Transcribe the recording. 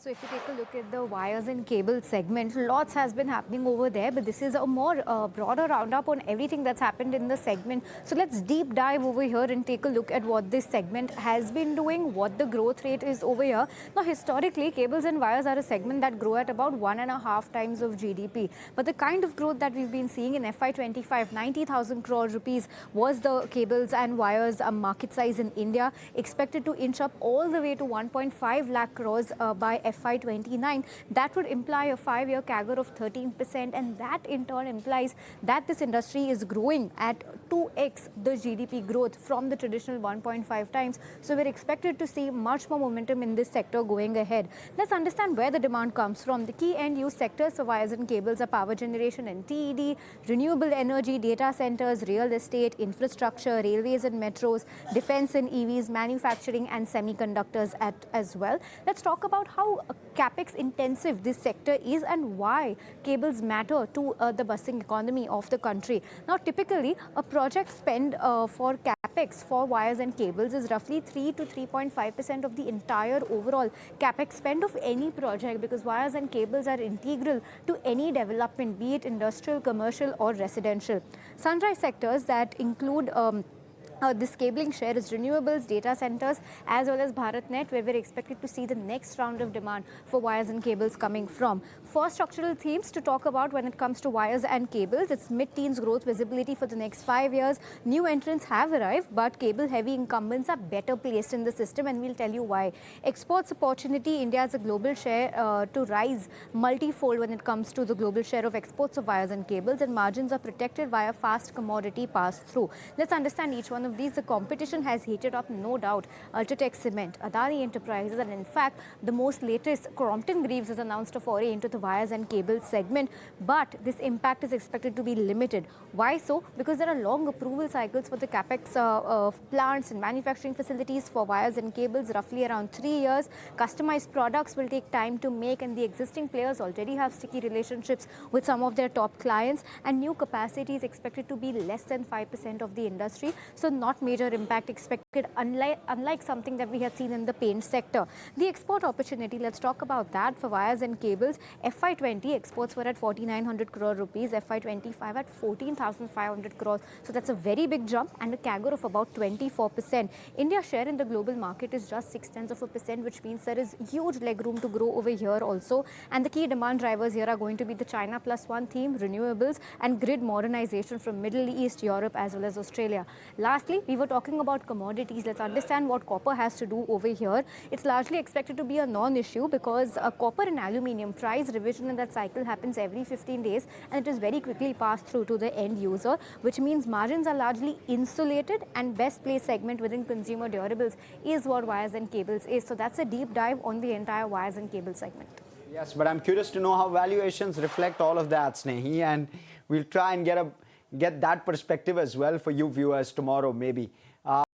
So if you take a look at the wires and cable segment, lots has been happening over there, but this is a more broader roundup on everything that's happened in the segment. So let's deep dive over here and take a look at what this segment has been doing, what the growth rate is over here. Now, historically, cables and wires are a segment that grow at about 1.5 times of GDP. But the kind of growth that we've been seeing in FY25, 90,000 crore rupees was the cables and wires market size in India, expected to inch up all the way to 1.5 lakh crores by FY29. That would imply a 5-year CAGR of 13%, and that in turn implies that this industry is growing at 2x the GDP growth from the traditional 1.5 times. So we're expected to see much more momentum in this sector going ahead. Let's understand where the demand comes from. The key end-use sectors for wires and cables are power generation and TED, renewable energy, data centers, real estate, infrastructure, railways and metros, defense and EVs, manufacturing and semiconductors as well. Let's talk about how capex intensive this sector is and why cables matter to the bustling economy of the country. Now, typically, a project spend for capex for wires and cables is roughly 3 to 3.5% of the entire overall capex spend of any project, because wires and cables are integral to any development, be it industrial, commercial or residential. Sunrise sectors that include this cabling share is renewables, data centers, as well as BharatNet, where we're expected to see the next round of demand for wires and cables coming from. Four structural themes to talk about when it comes to wires and cables. It's mid-teens growth visibility for the next 5 years. New entrants have arrived, but cable-heavy incumbents are better placed in the system, and we'll tell you why. Exports opportunity. India has a global share to rise multifold when it comes to the global share of exports of wires and cables, and margins are protected via fast commodity pass-through. Let's understand each one of these. The competition has heated up, no doubt. Ultratech Cement, Adani Enterprises, and in fact, the most latest, Crompton Greaves, has announced a foray into the wires and cables segment. But this impact is expected to be limited. Why so? Because there are long approval cycles for the capex plants and manufacturing facilities for wires and cables, roughly around 3 years. Customized products will take time to make, and the existing players already have sticky relationships with some of their top clients, and new capacity is expected to be less than 5% of the industry. So not major impact expected, unlike something that we had seen in the paint sector. The export opportunity, let's talk about that for wires and cables. FY20 exports were at 4,900 crore rupees, FY25 at 14,500 crores. So that's a very big jump and a CAGR of about 24%. India's share in the global market is just 0.6%, which means there is huge leg room to grow over here also. And the key demand drivers here are going to be the China Plus One theme, renewables, and grid modernization from Middle East, Europe, as well as Australia. Lastly, we were talking about commodities. Let's understand what copper has to do over here. It's largely expected to be a non-issue because copper and aluminium price revision in that cycle happens every 15 days, and it is very quickly passed through to the end user, which means margins are largely insulated, and best placed segment within consumer durables is what wires and cables is. So that's a deep dive on the entire wires and cable segment. Yes, but I'm curious to know how valuations reflect all of that, Snehi, and we'll try and get that perspective as well for you viewers tomorrow, maybe.